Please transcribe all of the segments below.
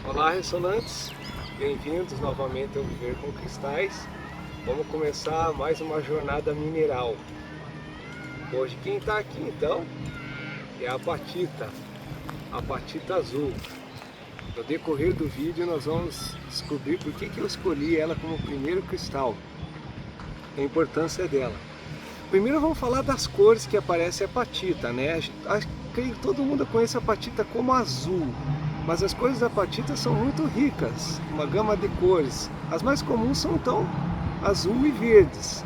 Olá, ressonantes! Bem-vindos novamente ao Viver com Cristais. Vamos começar mais uma jornada mineral. Hoje quem está aqui então é a apatita azul. No decorrer do vídeo nós vamos descobrir por que eu escolhi ela como primeiro cristal, a importância dela. Primeiro vamos falar das cores que aparece a apatita, né? Creio que todo mundo conhece a apatita como azul, mas as cores da apatita são muito ricas, uma gama de cores. As mais comuns são então azul e verdes,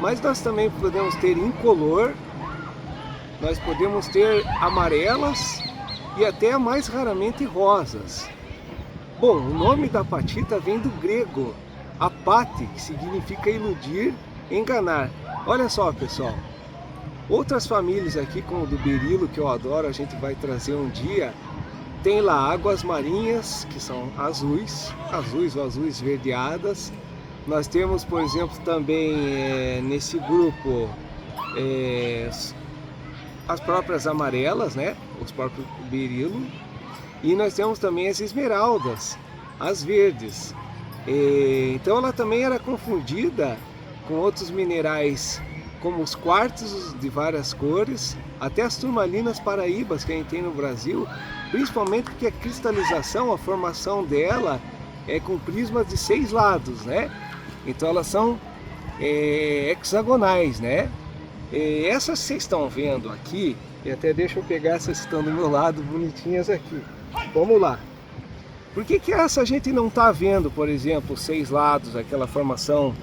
mas nós também podemos ter incolor, nós podemos ter amarelas e até mais raramente rosas. Bom, o nome da apatita vem do grego apate, que significa iludir, enganar. Olha só, pessoal, outras famílias aqui, como o do berilo, que eu adoro, a gente vai trazer um dia, tem lá águas marinhas, que são azuis ou azuis verdeadas. Nós temos, por exemplo, também nesse grupo as próprias amarelas, né? Os próprios berilo. E nós temos também as esmeraldas, as verdes. Então ela também era confundida com outros minerais, como os quartzos de várias cores, até as turmalinas paraíbas que a gente tem no Brasil, principalmente porque a cristalização, a formação dela é com prismas de 6 lados, né? Então elas são hexagonais, né? Essas que vocês estão vendo aqui, e até deixa eu pegar essas que estão do meu lado, bonitinhas aqui. Vamos lá. Por que essa a gente não está vendo, por exemplo, 6 lados, aquela formação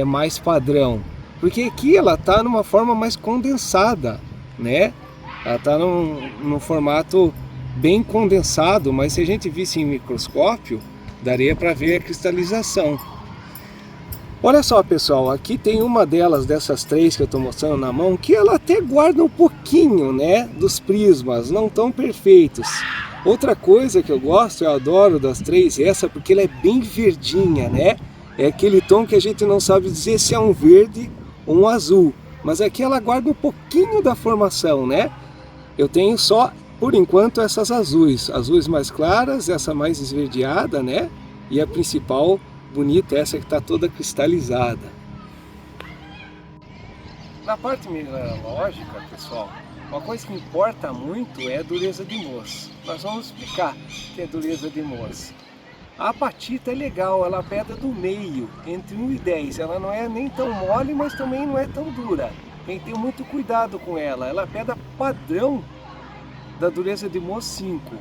mais padrão? Porque aqui ela está numa forma mais condensada, né? Ela está num formato bem condensado, mas se a gente visse em microscópio, daria para ver a cristalização. Olha só, pessoal, aqui tem uma dessas 3 que eu estou mostrando na mão, que ela até guarda um pouquinho, né, dos prismas, não tão perfeitos. Outra coisa que eu gosto, eu adoro das 3, essa porque ela é bem verdinha, né? É aquele tom que a gente não sabe dizer se é um verde ou um azul, mas aqui ela guarda um pouquinho da formação, né? Eu tenho só, por enquanto, essas azuis mais claras, essa mais esverdeada, né? E a principal bonita, essa que está toda cristalizada. Na parte mineralógica, pessoal, uma coisa que importa muito é a dureza de Mohs. Nós vamos explicar o que é dureza de Mohs. A apatita é legal, ela é a pedra do meio, entre 1 e 10. Ela não é nem tão mole, mas também não é tão dura. Tem que ter muito cuidado com ela. Ela é a pedra padrão da dureza de Mohs 5.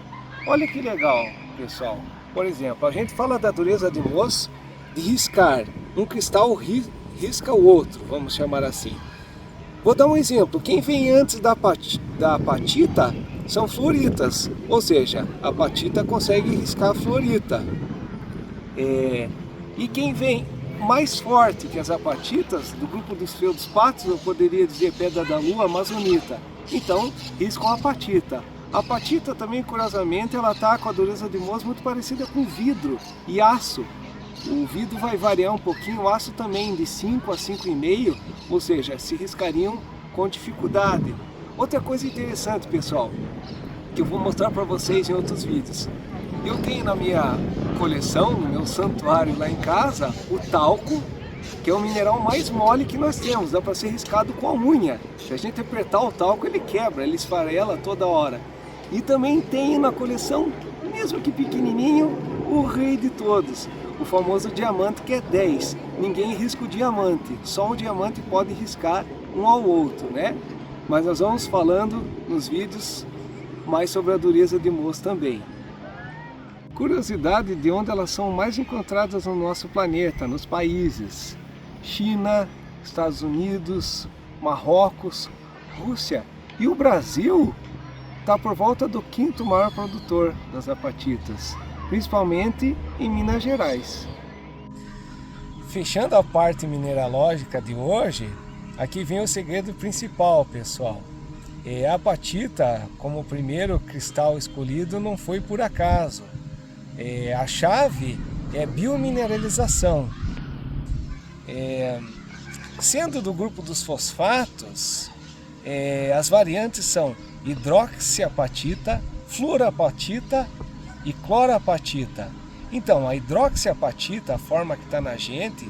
Olha que legal, pessoal. Por exemplo, a gente fala da dureza de Mohs de riscar. Um cristal risca o outro, vamos chamar assim. Vou dar um exemplo. Quem vem antes da apatita são fluoritas, ou seja, a apatita consegue riscar a fluorita. E quem vem mais forte que as apatitas, do grupo dos feldspatos, eu poderia dizer pedra da lua, amazonita. Então, riscam a apatita. A apatita também, curiosamente, ela está com a dureza de Mohs muito parecida com vidro e aço. O vidro vai variar um pouquinho, o aço também de 5 a 5,5, ou seja, se riscariam com dificuldade. Outra coisa interessante, pessoal, que eu vou mostrar para vocês em outros vídeos. Eu tenho na minha coleção, no meu santuário lá em casa, o talco, que é o mineral mais mole que nós temos, dá para ser riscado com a unha. Se a gente apertar o talco, ele quebra, ele esfarela toda hora. E também tenho na coleção, mesmo que pequenininho, o rei de todos, o famoso diamante, que é 10. Ninguém risca o diamante, só um diamante pode riscar um ao outro, né? Mas nós vamos falando nos vídeos mais sobre a dureza de Mohs também. Curiosidade de onde elas são mais encontradas no nosso planeta, nos países: China, Estados Unidos, Marrocos, Rússia, e o Brasil está por volta do 5º maior produtor das apatitas, principalmente em Minas Gerais. Fechando a parte mineralógica de hoje, aqui vem o segredo principal, pessoal. A apatita, como o primeiro cristal escolhido, não foi por acaso. A chave é biomineralização. Sendo do grupo dos fosfatos, as variantes são hidroxiapatita, fluorapatita e cloroapatita. Então, a hidroxiapatita, a forma que está na gente,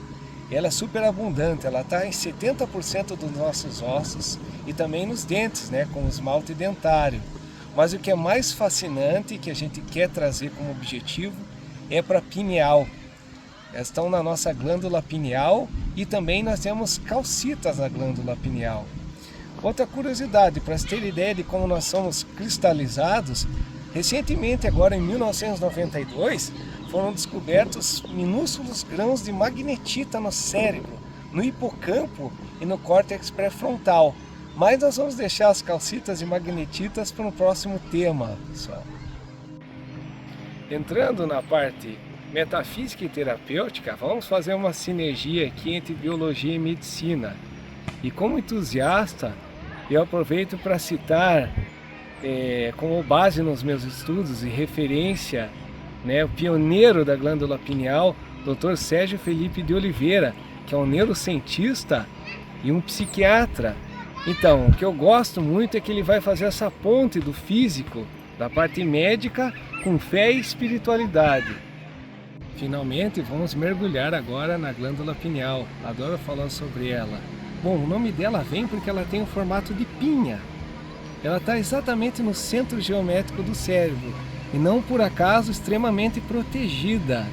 ela é super abundante, ela está em 70% dos nossos ossos e também nos dentes, né, com o esmalte dentário. Mas o que é mais fascinante, que a gente quer trazer como objetivo, é para a pineal. Elas estão na nossa glândula pineal e também nós temos calcitas na glândula pineal. Outra curiosidade, para você ter ideia de como nós somos cristalizados, recentemente, agora em 1992, foram descobertos minúsculos grãos de magnetita no cérebro, no hipocampo e no córtex pré-frontal. Mas nós vamos deixar as calcitas e magnetitas para o próximo tema, pessoal. Entrando na parte metafísica e terapêutica, vamos fazer uma sinergia aqui entre biologia e medicina. E como entusiasta, eu aproveito para citar como base nos meus estudos e referência, né, o pioneiro da glândula pineal, Dr. Sérgio Felipe de Oliveira, que é um neurocientista e um psiquiatra. Então, o que eu gosto muito é que ele vai fazer essa ponte do físico, da parte médica, com fé e espiritualidade. Finalmente, vamos mergulhar agora na glândula pineal. Adoro falar sobre ela. Bom, o nome dela vem porque ela tem o formato de pinha. Ela está exatamente no centro geométrico do cérebro e não por acaso extremamente protegida.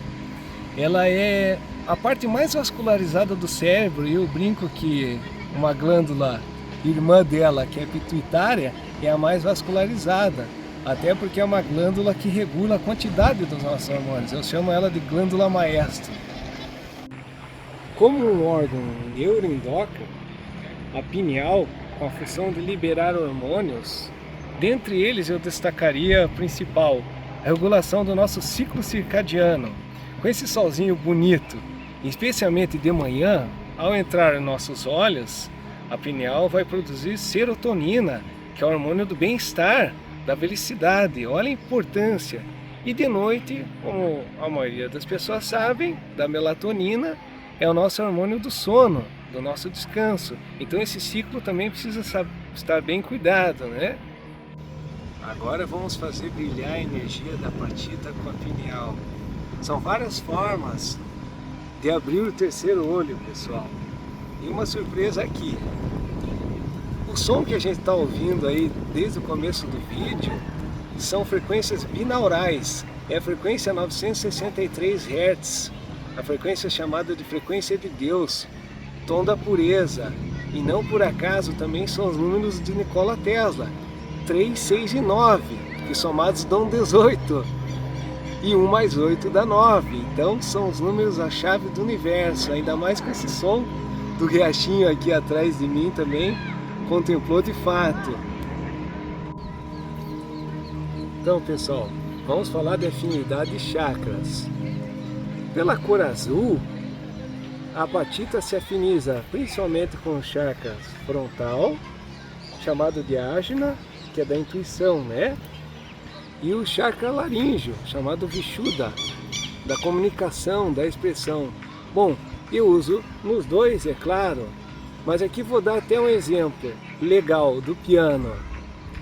Ela é a parte mais vascularizada do cérebro e eu brinco que uma glândula irmã dela, que é a pituitária, é a mais vascularizada. Até porque é uma glândula que regula a quantidade dos nossos hormônios. Eu chamo ela de glândula maestra. Como um órgão neuroendócrino, a pineal, com a função de liberar hormônios, dentre eles eu destacaria a principal, a regulação do nosso ciclo circadiano. Com esse solzinho bonito, especialmente de manhã, ao entrar em nossos olhos, a pineal vai produzir serotonina, que é o hormônio do bem-estar, da felicidade. Olha a importância. E de noite, como a maioria das pessoas sabem, da melatonina, é o nosso hormônio do sono, do nosso descanso. Então esse ciclo também precisa estar bem cuidado, né? Agora vamos fazer brilhar a energia da apatita com a pineal. São várias formas de abrir o terceiro olho, pessoal. E uma surpresa aqui. O som que a gente está ouvindo aí desde o começo do vídeo são frequências binaurais. É a frequência 963 Hz, a frequência chamada de frequência de Deus, tom da pureza. E não por acaso também são os números de Nikola Tesla, 3, 6 e 9, que somados dão 18. E 1 mais 8 dá 9. Então são os números a chave do universo, ainda mais com esse som do riachinho aqui atrás de mim também. Contemplou de fato. Então, pessoal, vamos falar de afinidade de chakras. Pela cor azul, a apatita se afiniza principalmente com o chakra frontal, chamado de Ajna, que é da intuição, né? E o chakra laríngeo, chamado Vishuddha, da comunicação, da expressão. Bom, eu uso nos dois, é claro. Mas aqui vou dar até um exemplo legal do piano.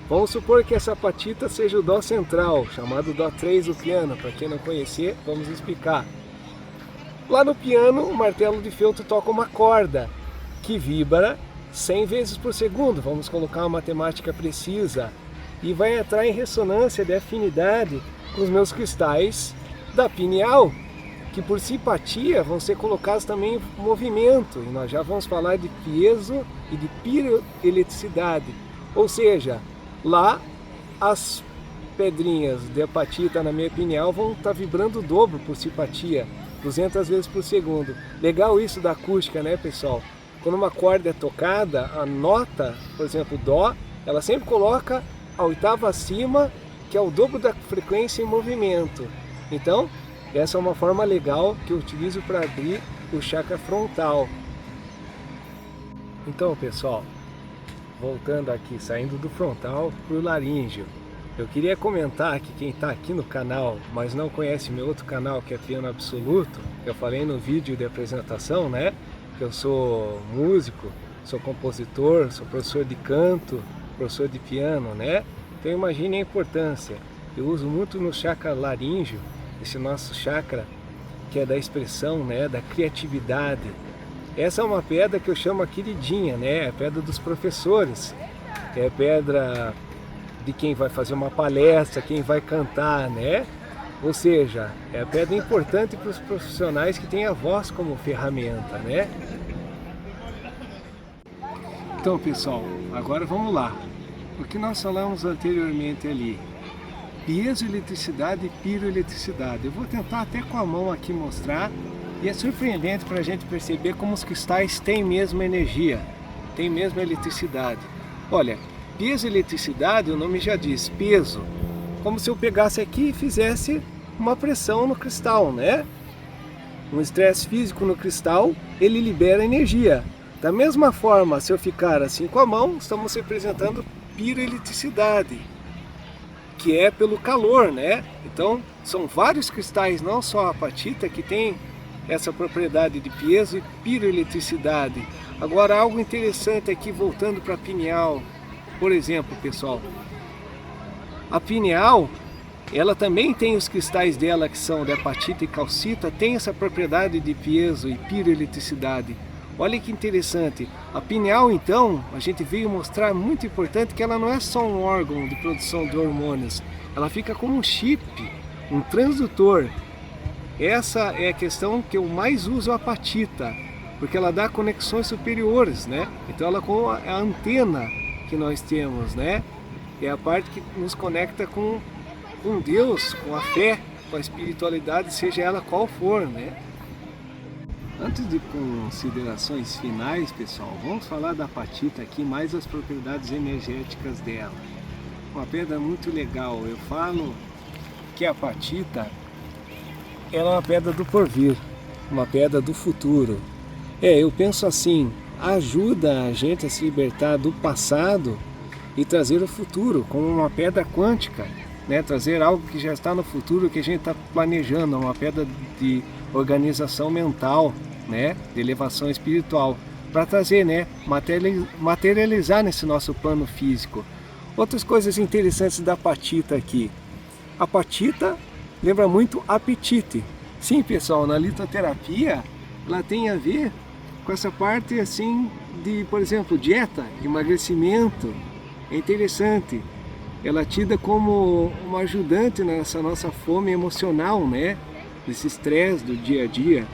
Vamos supor que essa apatita seja o Dó central, chamado Dó 3 do piano. Para quem não conhecer, vamos explicar. Lá no piano, o martelo de feltro toca uma corda que vibra 100 vezes por segundo. Vamos colocar uma matemática precisa. E vai entrar em ressonância de afinidade com os meus cristais da pineal, que por simpatia vão ser colocados também em movimento, e nós já vamos falar de piezo e de piroeletricidade, ou seja, lá as pedrinhas de apatita na minha pineal vão estar vibrando o dobro por simpatia, 200 vezes por segundo. Legal isso da acústica, né, pessoal? Quando uma corda é tocada, a nota, por exemplo, Dó, ela sempre coloca a oitava acima, que é o dobro da frequência em movimento. Então, essa é uma forma legal que eu utilizo para abrir o chakra frontal. Então, pessoal, voltando aqui, saindo do frontal para o laríngeo, eu queria comentar que quem está aqui no canal, mas não conhece meu outro canal, que é Piano Absoluto, eu falei no vídeo de apresentação, né, que eu sou músico, sou compositor, sou professor de canto, professor de piano, né? Então imagine a importância. eu uso muito no chakra laríngeo, esse nosso chakra que é da expressão, né, da criatividade. Essa é uma pedra que eu chamo a queridinha, né, é a pedra dos professores, é a pedra de quem vai fazer uma palestra, quem vai cantar, né? Ou seja, é a pedra importante para os profissionais que têm a voz como ferramenta, né? Então, pessoal, agora vamos lá. O que nós falamos anteriormente ali, piezoeletricidade e piroeletricidade. Eu vou tentar até com a mão aqui mostrar, e é surpreendente para a gente perceber como os cristais têm mesmo energia, têm mesmo eletricidade. Olha, piezoeletricidade, o nome já diz, peso. Como se eu pegasse aqui e fizesse uma pressão no cristal, né? Um estresse físico no cristal, ele libera energia. Da mesma forma, se eu ficar assim com a mão, estamos representando piroeletricidade, que é pelo calor, né? Então, são vários cristais, não só a apatita, que tem essa propriedade de piezo e piroeletricidade. Agora, algo interessante aqui, voltando para a pineal, por exemplo, pessoal, a pineal, ela também tem os cristais dela que são de apatita e calcita, tem essa propriedade de piezo e piroeletricidade. Olha que interessante, a pineal então, a gente veio mostrar muito importante que ela não é só um órgão de produção de hormônios, ela fica como um chip, um transdutor. Essa é a questão que eu mais uso a apatita, porque ela dá conexões superiores, né? Então ela com a antena que nós temos, né? É a parte que nos conecta com Deus, com a fé, com a espiritualidade, seja ela qual for, né? Antes de considerações finais, pessoal, vamos falar da apatita aqui, mais as propriedades energéticas dela. Uma pedra muito legal, eu falo que a apatita ela é uma pedra do porvir, uma pedra do futuro. Eu penso assim, ajuda a gente a se libertar do passado e trazer o futuro, como uma pedra quântica, né? Trazer algo que já está no futuro, que a gente está planejando, uma pedra de organização mental, né? De elevação espiritual, para trazer, né? Materializar nesse nosso plano físico. Outras coisas interessantes da apatita aqui. A apatita lembra muito apetite. Sim, pessoal, na litoterapia ela tem a ver com essa parte assim de, por exemplo, dieta, emagrecimento. É interessante. Ela é tida como uma ajudante nessa nossa fome emocional, né? Desse estresse do dia a dia.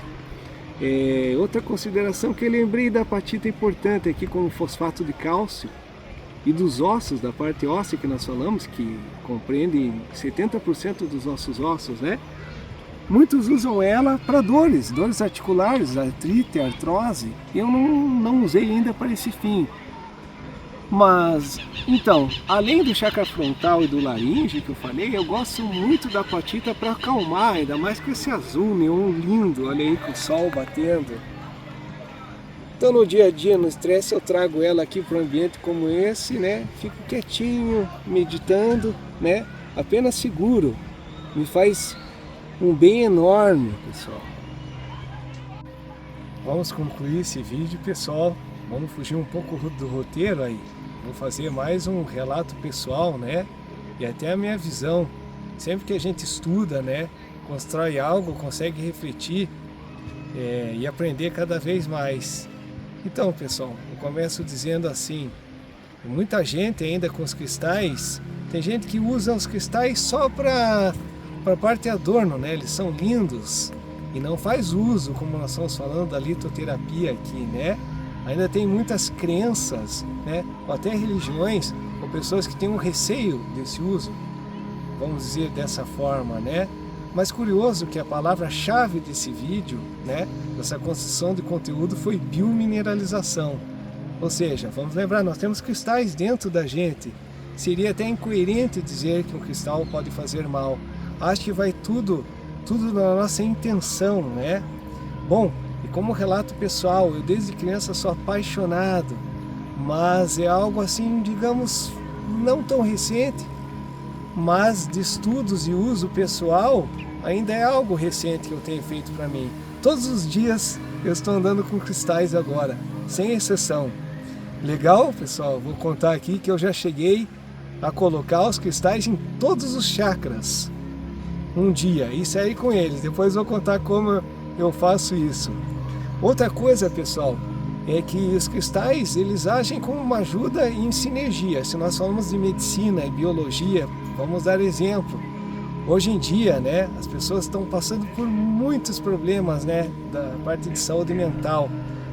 Outra consideração que eu lembrei da apatita importante aqui, como fosfato de cálcio e dos ossos, da parte óssea que nós falamos, que compreende 70% dos nossos ossos, né? Muitos usam ela para dores articulares, artrite, artrose. Eu não usei ainda para esse fim. Mas, então, além do chakra frontal e do laríngeo que eu falei, eu gosto muito da apatita para acalmar, ainda mais com esse azul neon lindo, olha aí, com o sol batendo. Então no dia a dia, no estresse, eu trago ela aqui para um ambiente como esse, né? Fico quietinho, meditando, né? Apenas seguro. Me faz um bem enorme, pessoal. Vamos concluir esse vídeo, pessoal. Vamos fugir um pouco do roteiro aí. Vou fazer mais um relato pessoal, né? E até a minha visão. Sempre que a gente estuda, né? Constrói algo, consegue refletir e aprender cada vez mais. Então, pessoal, eu começo dizendo assim, muita gente ainda com os cristais, tem gente que usa os cristais só para parte adorno, né? Eles são lindos e não faz uso, como nós estamos falando da litoterapia aqui, né? Ainda tem muitas crenças, né? Ou até religiões, ou pessoas que têm um receio desse uso, vamos dizer dessa forma, né? Mas curioso que a palavra-chave desse vídeo, né, dessa construção de conteúdo foi biomineralização. Ou seja, vamos lembrar, nós temos cristais dentro da gente. Seria até incoerente dizer que um cristal pode fazer mal. Acho que vai tudo na nossa intenção, né? Bom, e como relato pessoal, eu desde criança sou apaixonado, mas é algo assim, digamos, não tão recente, mas de estudos e uso pessoal, ainda é algo recente que eu tenho feito para mim. Todos os dias eu estou andando com cristais agora, sem exceção. Legal, pessoal? Vou contar aqui que eu já cheguei a colocar os cristais em todos os chakras um dia e sair com eles. Depois eu vou contar como eu faço isso. Outra coisa, pessoal, é que os cristais, eles agem como uma ajuda em sinergia. Se nós falamos de medicina e biologia, vamos dar exemplo. Hoje em dia, né, as pessoas estão passando por muitos problemas, né, da parte de saúde mental,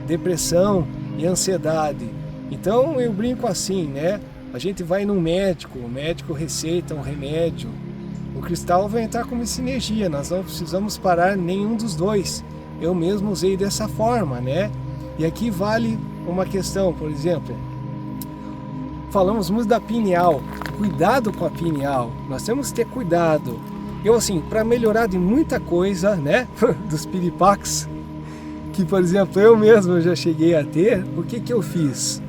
depressão e ansiedade. Então eu brinco assim, né, a gente vai num médico, o médico receita um remédio, o cristal vai entrar como sinergia, nós não precisamos parar nenhum dos dois. Eu mesmo usei dessa forma, né? E aqui vale uma questão, por exemplo, falamos muito da pineal, cuidado com a pineal, nós temos que ter cuidado. Eu assim, para melhorar de muita coisa, né, dos piripaques, que por exemplo eu mesmo já cheguei a ter, o que eu fiz?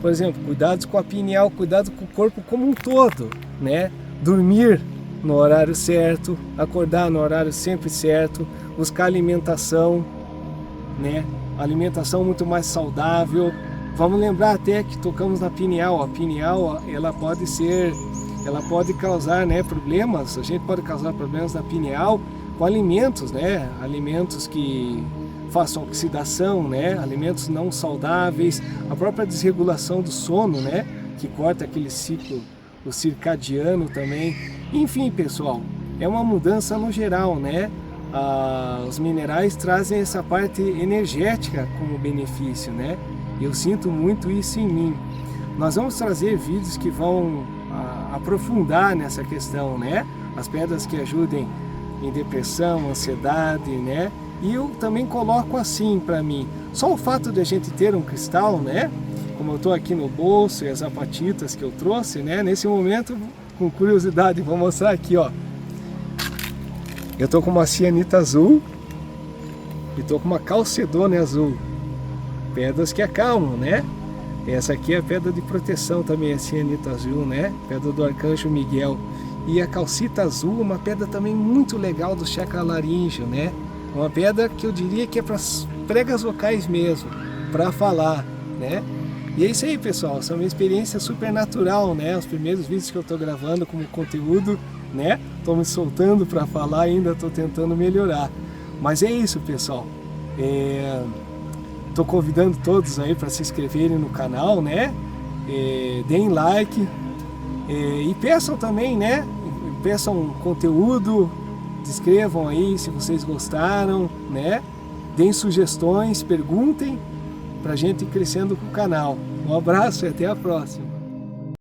Por exemplo, cuidados com a pineal, cuidado com o corpo como um todo, né? Dormir no horário certo, acordar no horário sempre certo, buscar alimentação, né? Alimentação muito mais saudável. Vamos lembrar até que tocamos na pineal. A pineal, ela pode causar, né, problemas. A gente pode causar problemas na pineal com alimentos, né? Alimentos que façam oxidação, né? Alimentos não saudáveis, a própria desregulação do sono, né? Que corta aquele ciclo, o circadiano também. Enfim, pessoal, é uma mudança no geral, né? Os minerais trazem essa parte energética como benefício, né? Eu sinto muito isso em mim. Nós vamos trazer vídeos que vão aprofundar nessa questão, né? As pedras que ajudem em depressão, ansiedade, né? E eu também coloco assim para mim, só o fato de a gente ter um cristal, né? Como eu estou aqui no bolso e as apatitas que eu trouxe, né? Nesse momento, com curiosidade, vou mostrar aqui, ó. Eu estou com uma cianita azul e estou com uma calcedônia azul. Pedras que acalmam, né? Essa aqui é a pedra de proteção também, a cianita azul, né? Pedra do Arcanjo Miguel. E a calcita azul, uma pedra também muito legal do chakra laríngeo, né? Uma pedra que eu diria que é para as pregas vocais mesmo, para falar, né? E é isso aí, pessoal, essa é uma experiência super natural, né? Os primeiros vídeos que eu estou gravando como conteúdo, né? Estou me soltando para falar, ainda estou tentando melhorar. Mas é isso, pessoal. Estou convidando todos aí para se inscreverem no canal, né? Deem like e peçam também, né? Peçam conteúdo, descrevam aí se vocês gostaram, né? Deem sugestões, perguntem pra gente ir crescendo com o canal. Um abraço e até a próxima.